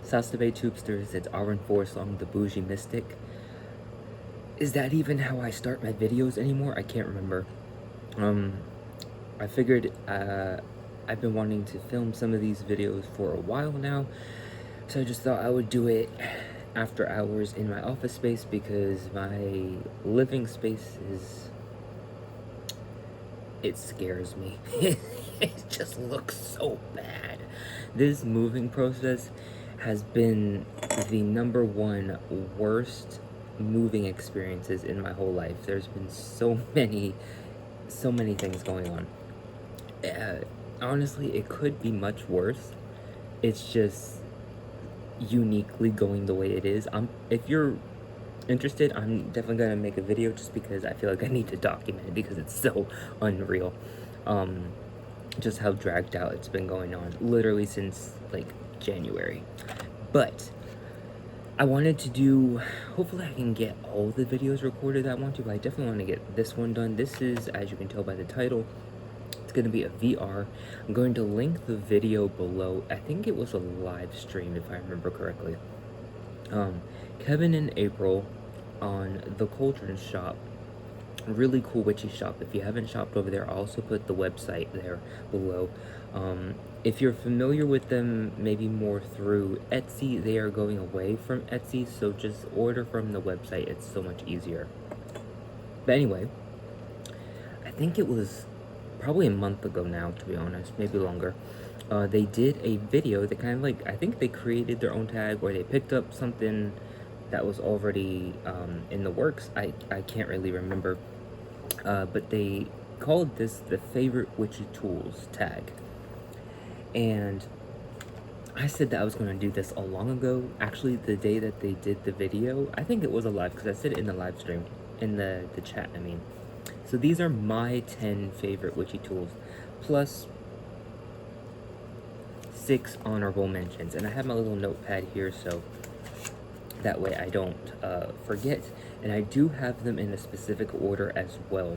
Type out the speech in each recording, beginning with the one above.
Sastave Tubesters, it's R4 song, The Bougie Mystic. Is that even how I start my videos anymore? I can't remember. I figured I've been wanting to film some of these videos for a while now, so I just thought I would do it after hours in my office space because my living space is... it scares me. It just looks so bad. This moving process has been the #1 worst moving experiences in my whole life. There's been so many things going on. Honestly, it could be much worse. It's just uniquely going the way it is. If you're interested, I'm definitely gonna make a video just because I feel like I need to document it because it's so unreal. Just how dragged out it's been going on, literally since like January. But I wanted to do, hopefully I can get all the videos recorded that I want to, but I definitely want to get this one done. This is, as you can tell by the title, it's going to be a VR. I'm going to link the video below. I think it was a live stream if I remember correctly. Kevin and April on the Cauldron Shop, really cool witchy shop. If you haven't shopped over there, I'll also put the website there below. If you're familiar with them, maybe more through Etsy, they are going away from Etsy, so just order from the website. It's so much easier. But anyway, I think it was probably a month ago now, to be honest, maybe longer. They did a video that kind of like, I think they created their own tag, or they picked up something that was already in the works. I can't really remember. But they called this the Favorite Witchy Tools tag. And I said that I was going to do this a long ago. Actually, the day that they did the video, I think it was a live, because I said it in the live stream, in the chat, I mean. So these are my 10 favorite witchy tools, plus 6 honorable mentions. And I have my little notepad here, so that way I don't forget. And I do have them in a specific order as well.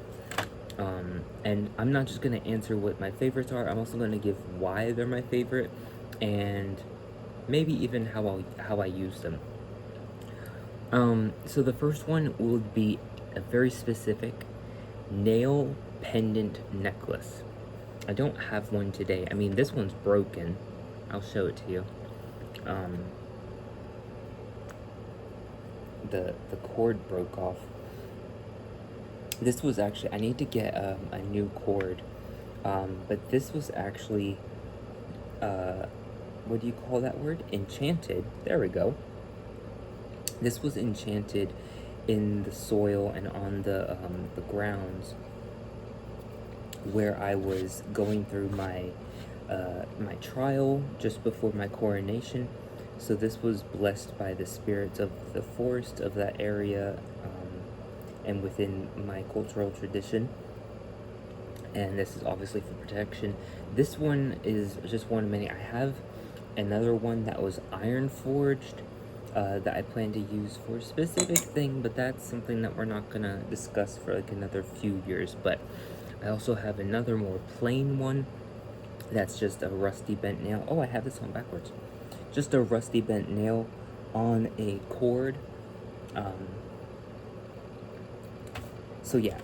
And I'm not just going to answer what my favorites are, I'm also going to give why they're my favorite, and maybe even how I use them. So the first one would be a very specific nail pendant necklace. I don't have one today. I mean, this one's broken. I'll show it to you. The cord broke off. This was actually, I need to get a new cord, but this was actually, what do you call that word? Enchanted. There we go. This was enchanted in the soil and on the grounds where I was going through my my trial just before my coronation. So this was blessed by the spirits of the forest of that area, and within my cultural tradition. And this is obviously for protection. This one is just one of many. I have another one that was iron forged, that I plan to use for a specific thing, but that's something that we're not gonna discuss for like another few years. But I also have another more plain one that's just a rusty bent nail. Oh, I have this one backwards. Just a rusty bent nail on a cord. So yeah,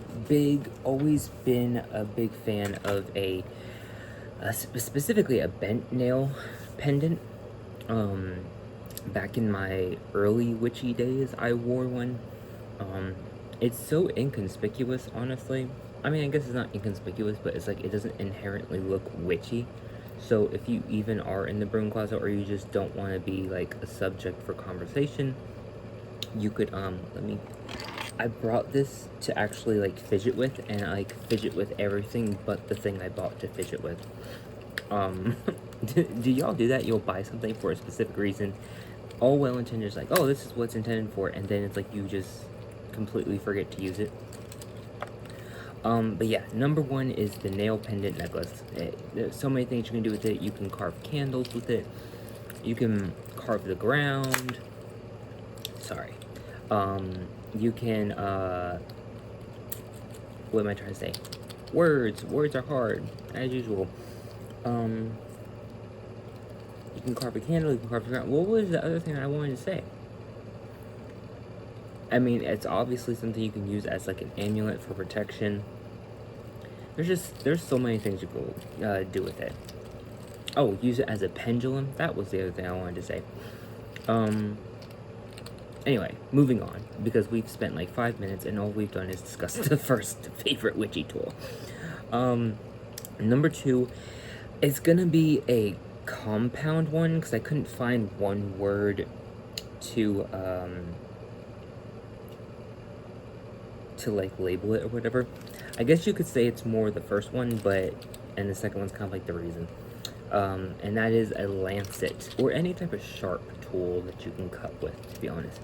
always been a big fan of specifically a bent nail pendant. Back in my early witchy days, I wore one. It's so inconspicuous, honestly. I mean, I guess it's not inconspicuous, but it's like, it doesn't inherently look witchy. So if you even are in the broom closet, or you just don't want to be like a subject for conversation, you could, I brought this to actually like fidget with, and I like fidget with everything but the thing I bought to fidget with. Do y'all do that? You'll buy something for a specific reason, all well intended, it's like, oh, this is what's intended for, and then it's like you just completely forget to use it. But yeah, #1 is the nail pendant necklace. There's so many things you can do with it. You can carve candles with it. You can carve the ground. Sorry. You can, what am I trying to say? Words are hard, as usual. You can carve a candle, you can carve a crown. What was the other thing I wanted to say? I mean, it's obviously something you can use as like an amulet for protection. There's so many things you can do with it. Oh, use it as a pendulum. That was the other thing I wanted to say. Anyway, moving on, because we've spent like 5 minutes and all we've done is discuss the first favorite witchy tool. Number 2, it's gonna be a compound one because I couldn't find one word to like label it or whatever. I guess you could say it's more the first one, and the second one's kind of like the reason. And that is a lancet or any type of sharp tool that you can cut with, to be honest.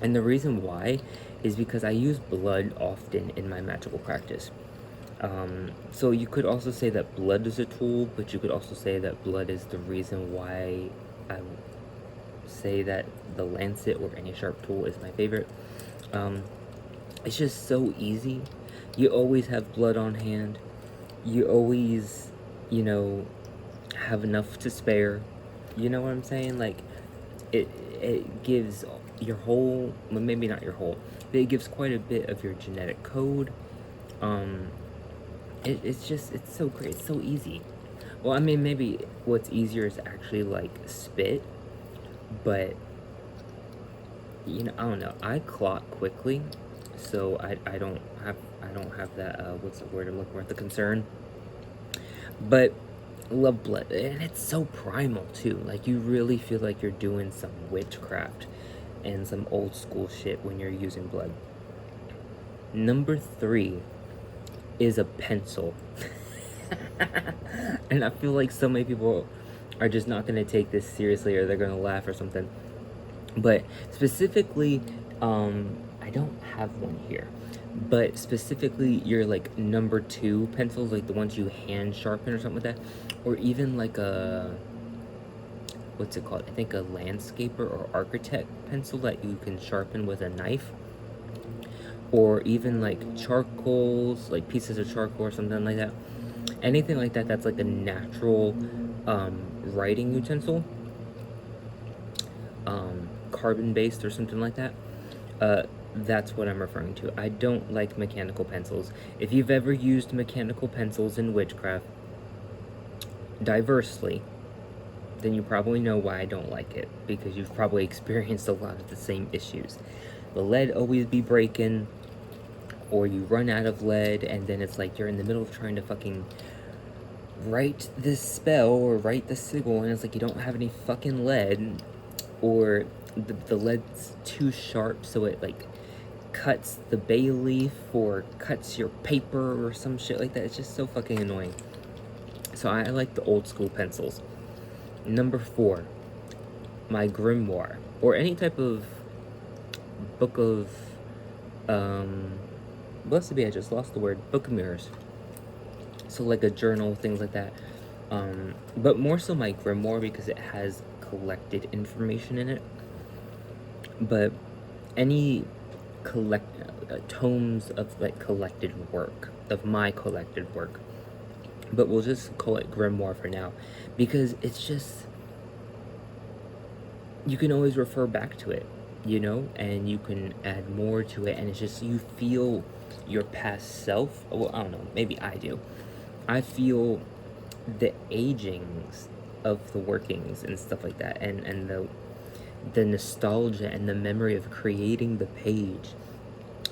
And the reason why is because I use blood often in my magical practice. So you could also say that blood is a tool, but you could also say that blood is the reason why I say that the lancet or any sharp tool is my favorite. It's just so easy. You always have blood on hand. You always, you know, have enough to spare. You know what I'm saying? Like, it gives your whole, well, maybe not your whole, but it gives quite a bit of your genetic code. It's so great. It's so easy. Well, I mean, maybe what's easier is actually like spit, but you know, I don't know. I clot quickly, so I don't have that what's the word I'm looking for, the concern. But love blood, and it's so primal too. Like, you really feel like you're doing some witchcraft and some old school shit when you're using blood. Number 3 is a pencil. And I feel like so many people are just not going to take this seriously, or they're going to laugh or something. But specifically, I don't have one here, but specifically your like number 2 pencils, like the ones you hand sharpen or something like that, or even like a, what's it called? I think a landscaper or architect pencil that you can sharpen with a knife, or even like charcoals, like pieces of charcoal or something like that. Anything like that that's like a natural writing utensil, carbon-based or something like that. That's what I'm referring to. I don't like mechanical pencils. If you've ever used mechanical pencils in witchcraft diversely, then you probably know why I don't like it, because you've probably experienced a lot of the same issues. The lead always be breaking, or you run out of lead, and then it's like you're in the middle of trying to fucking write this spell or write the sigil, and it's like you don't have any fucking lead, or the lead's too sharp, so it like cuts the bay leaf or cuts your paper or some shit like that. It's just so fucking annoying. So I like the old school pencils. Number 4, my grimoire, or any type of book of blessed be, I just lost the word, book of mirrors. So like a journal, things like that. But more so my grimoire, because it has collected information in it. But any tomes of like collected work, of my collected work, but we'll just call it grimoire for now, because it's just, you can always refer back to it, you know, and you can add more to it, and it's just, you feel your past self. Well, I don't know, maybe I do. I feel the agings of the workings and stuff like that, and the nostalgia and the memory of creating the page,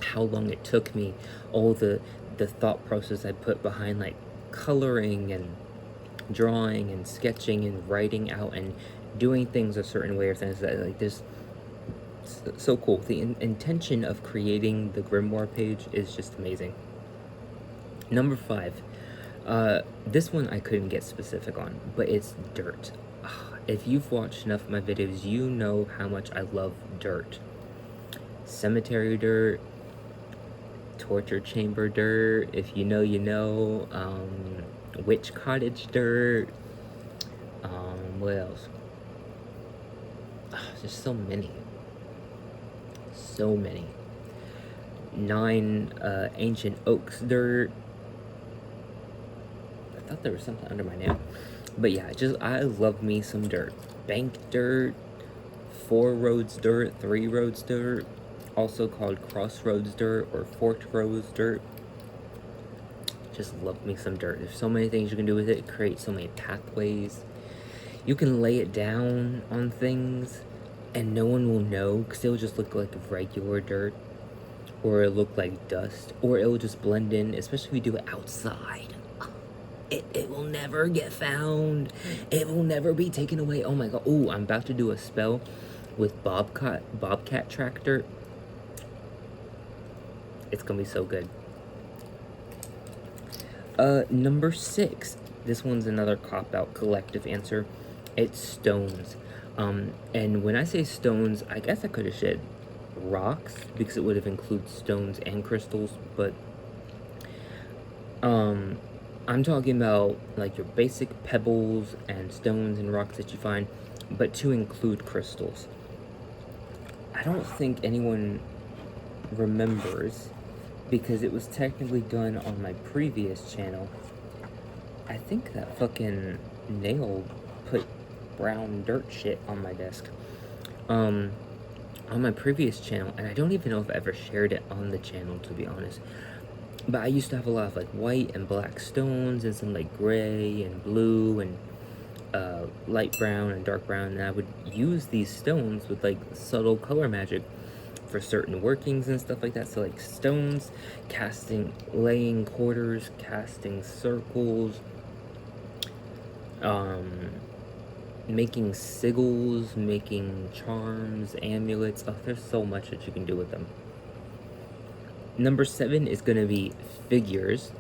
how long it took me, all the thought process I put behind like coloring and drawing and sketching and writing out and doing things a certain way or things that, like, this, so cool. The intention of creating the grimoire page is just amazing. Number 5, this one I couldn't get specific on, but it's dirt. If you've watched enough of my videos, you know how much I love dirt. Cemetery dirt, torture chamber dirt, if you know, you know. Witch cottage dirt. What else? There's so many. So many. 9 ancient oaks dirt. I thought there was something under my nail. But yeah, I love me some dirt. Bank dirt, 4 roads dirt, 3 roads dirt, also called crossroads dirt or forked roads dirt. Just love me some dirt. There's so many things you can do with it. Create so many pathways. You can lay it down on things and no one will know because it'll just look like regular dirt, or it'll look like dust, or it'll just blend in, especially if you do it outside. It will never get found. It will never be taken away. Oh my god. Oh, I'm about to do a spell with Bobcat tractor. It's gonna be so good. Number 6. This one's another cop-out collective answer. It's stones. And when I say stones, I guess I could have said rocks because it would have included stones and crystals, but I'm talking about like your basic pebbles and stones and rocks that you find, but to include crystals. I don't think anyone remembers because it was technically done on my previous channel. I think that fucking nail put brown dirt shit on my desk. On my previous channel, and I don't even know if I ever shared it on the channel, to be honest. But I used to have a lot of like white and black stones and some like gray and blue and light brown and dark brown, and I would use these stones with like subtle color magic for certain workings and stuff like that. So like stones, laying quarters, casting circles, making sigils, making charms, amulets. Oh, there's so much that you can do with them. Number 7 is going to be figures.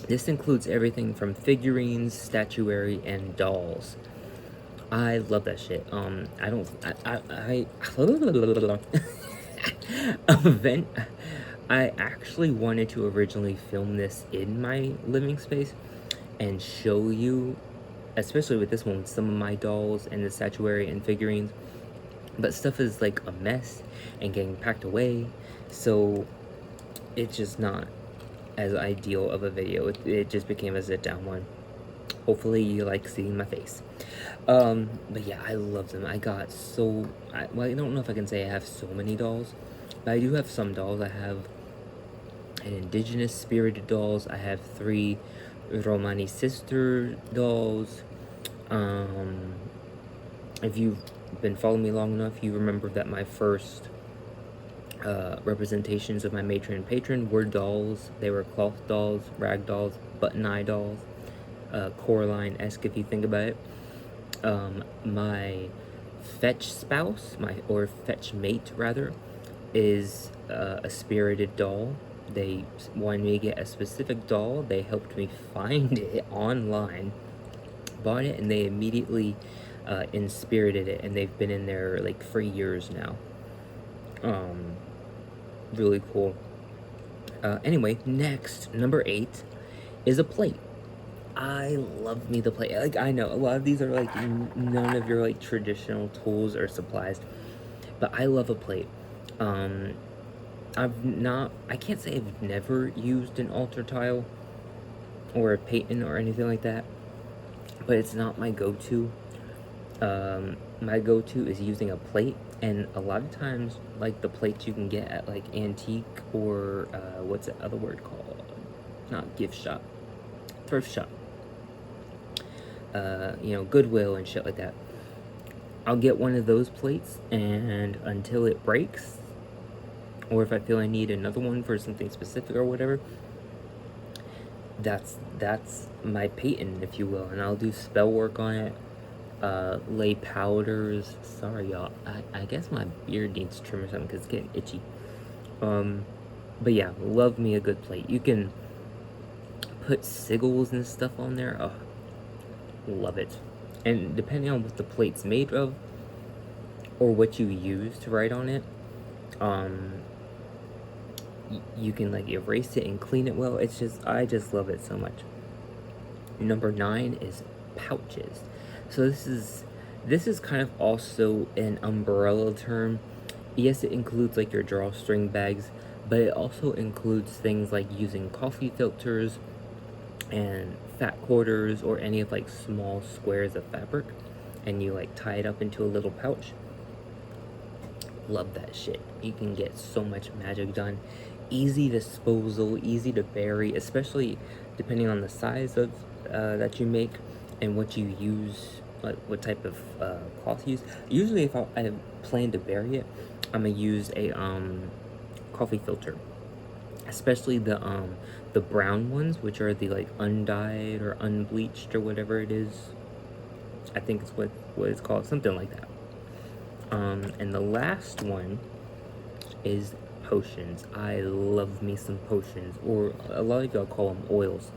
This includes everything from figurines, statuary, and dolls. I love that shit. I actually wanted to originally film this in my living space and show you, especially with this one, with some of my dolls and the statuary and figurines, but stuff is like a mess and getting packed away, so it's just not as ideal of a video. It just became a sit down one. Hopefully you like seeing my face. But yeah, I love them. I got well, I don't know if I can say I have so many dolls, but I do have some dolls. I have an indigenous spirited dolls. I have 3 Romani sister dolls. If you've been following me long enough, you remember that my first representations of my matron and patron were dolls. They were cloth dolls, rag dolls, button eye dolls, Coraline-esque if you think about it. My fetch spouse, or fetch mate rather, is a spirited doll. They wanted me to get a specific doll. They helped me find it online, bought it, and they immediately inspirited it, and they've been in there like for years now. Really cool. Anyway, next, number 8 is a plate. I love me the plate. Like, I know a lot of these are like none of your like traditional tools or supplies, but I love a plate. I can't say I've never used an altar tile or a paten or anything like that, but it's not my go-to. My go-to is using a plate, and a lot of times, like, the plates you can get at like antique or what's the other word called? Not gift shop, thrift shop. You know, Goodwill and shit like that. I'll get one of those plates, and until it breaks, or if I feel I need another one for something specific or whatever, that's my paten, if you will, and I'll do spell work on it, lay powders. Sorry, y'all. I guess my beard needs trim or something because it's getting itchy. But yeah, love me a good plate. You can put sigils and stuff on there. Oh, love it. And depending on what the plate's made of or what you use to write on it, you can like erase it and clean it well. It's just, I just love it so much. Number 9 is pouches. So this is kind of also an umbrella term. Yes, it includes like your drawstring bags, but it also includes things like using coffee filters, and fat quarters or any of like small squares of fabric, and you like tie it up into a little pouch. Love that shit. You can get so much magic done. Easy disposal, easy to bury, especially depending on the size of that you make and what you use, like what type of cloth you use. Usually if I plan to bury it, I'm gonna use a coffee filter, especially the brown ones, which are the like undyed or unbleached or whatever it is. I think it's what it's called, something like that. And the last one is potions. I love me some potions, or a lot of y'all call them oils.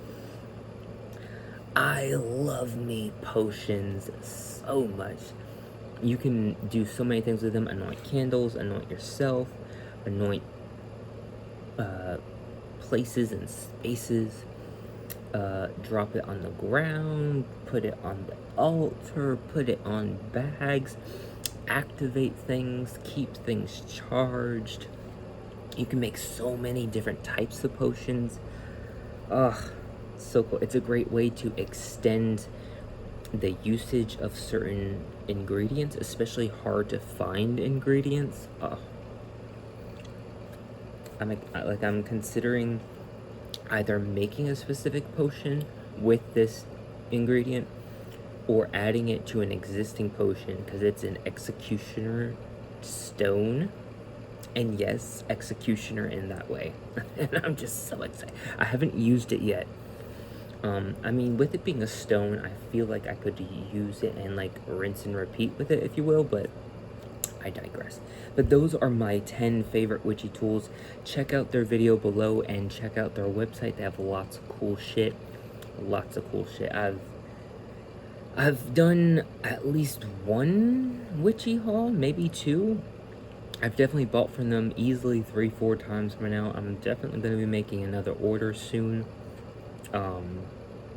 I love me potions so much. You can do so many things with them. Anoint candles, anoint yourself, anoint places and spaces, drop it on the ground, put it on the altar, put it on bags, activate things, keep things charged. You can make so many different types of potions. Ugh, so cool. It's a great way to extend the usage of certain ingredients, especially hard to find ingredients. I'm considering either making a specific potion with this ingredient or adding it to an existing potion, because it's an executioner stone. And yes, executioner in that way. And I'm just so excited. I haven't used it yet. I mean, with it being a stone, I feel like I could use it and like rinse and repeat with it, if you will, but I digress. But those are my 10 favorite witchy tools. Check out their video below and check out their website. They have lots of cool shit. Lots of cool shit. I've done at least one witchy haul, maybe two. I've definitely bought from them easily 3-4 times by now. I'm definitely going to be making another order soon.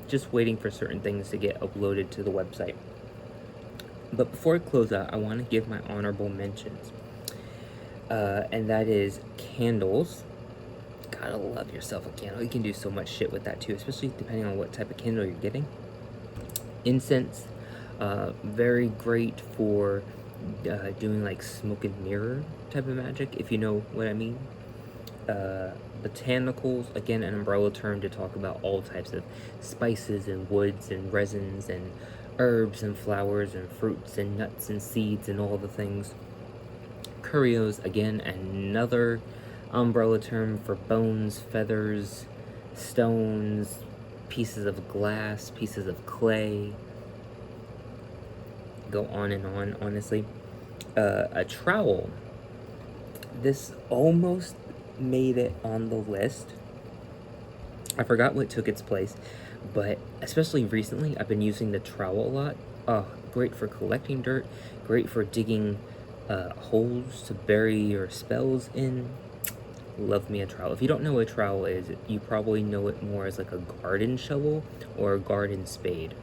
Just waiting for certain things to get uploaded to the website. But before I close out, I want to give my honorable mentions. And that is candles. Gotta love yourself a candle. You can do so much shit with that too, especially depending on what type of candle you're getting. Incense, very great for doing like smoke and mirror type of magic, if you know what I mean. Botanicals, again, an umbrella term to talk about all types of spices and woods and resins and herbs and flowers and fruits and nuts and seeds and all the things. Curios, again, another umbrella term for bones, feathers, stones, pieces of glass, pieces of clay. Go on and on, honestly. A trowel. This almost made it on the list. I forgot what took its place, but especially recently, I've been using the trowel a lot. Oh, great for collecting dirt, great for digging holes to bury your spells in. Love me a trowel. If you don't know what a trowel is, you probably know it more as like a garden shovel or a garden spade.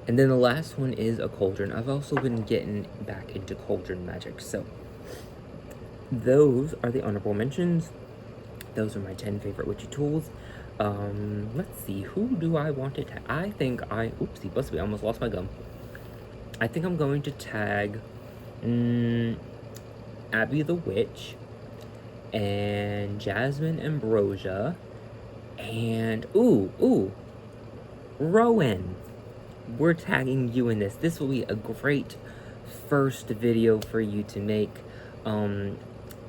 And then the last one is a cauldron. I've also been getting back into cauldron magic, so those are the honorable mentions. Those are my 10 favorite witchy tools. Let's see, who do I want to tag? I think oopsie, busted, I almost lost my gum. I think I'm going to tag Abby the Witch and Jasmine Ambrosia and Rowan. We're tagging you in this. This will be a great first video for you to make.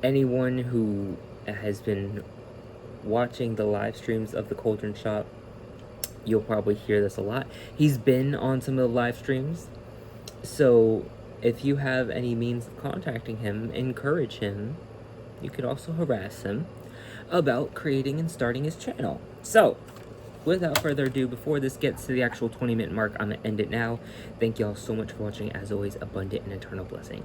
Anyone who has been watching the live streams of the Cauldron Shop, you'll probably hear this a lot. He's been on some of the live streams, so if you have any means of contacting him, encourage him. You could also harass him about creating and starting his channel. So without further ado, before this gets to the actual 20-minute mark, I'm gonna end it now. Thank y'all so much for watching. As always, abundant and eternal blessing.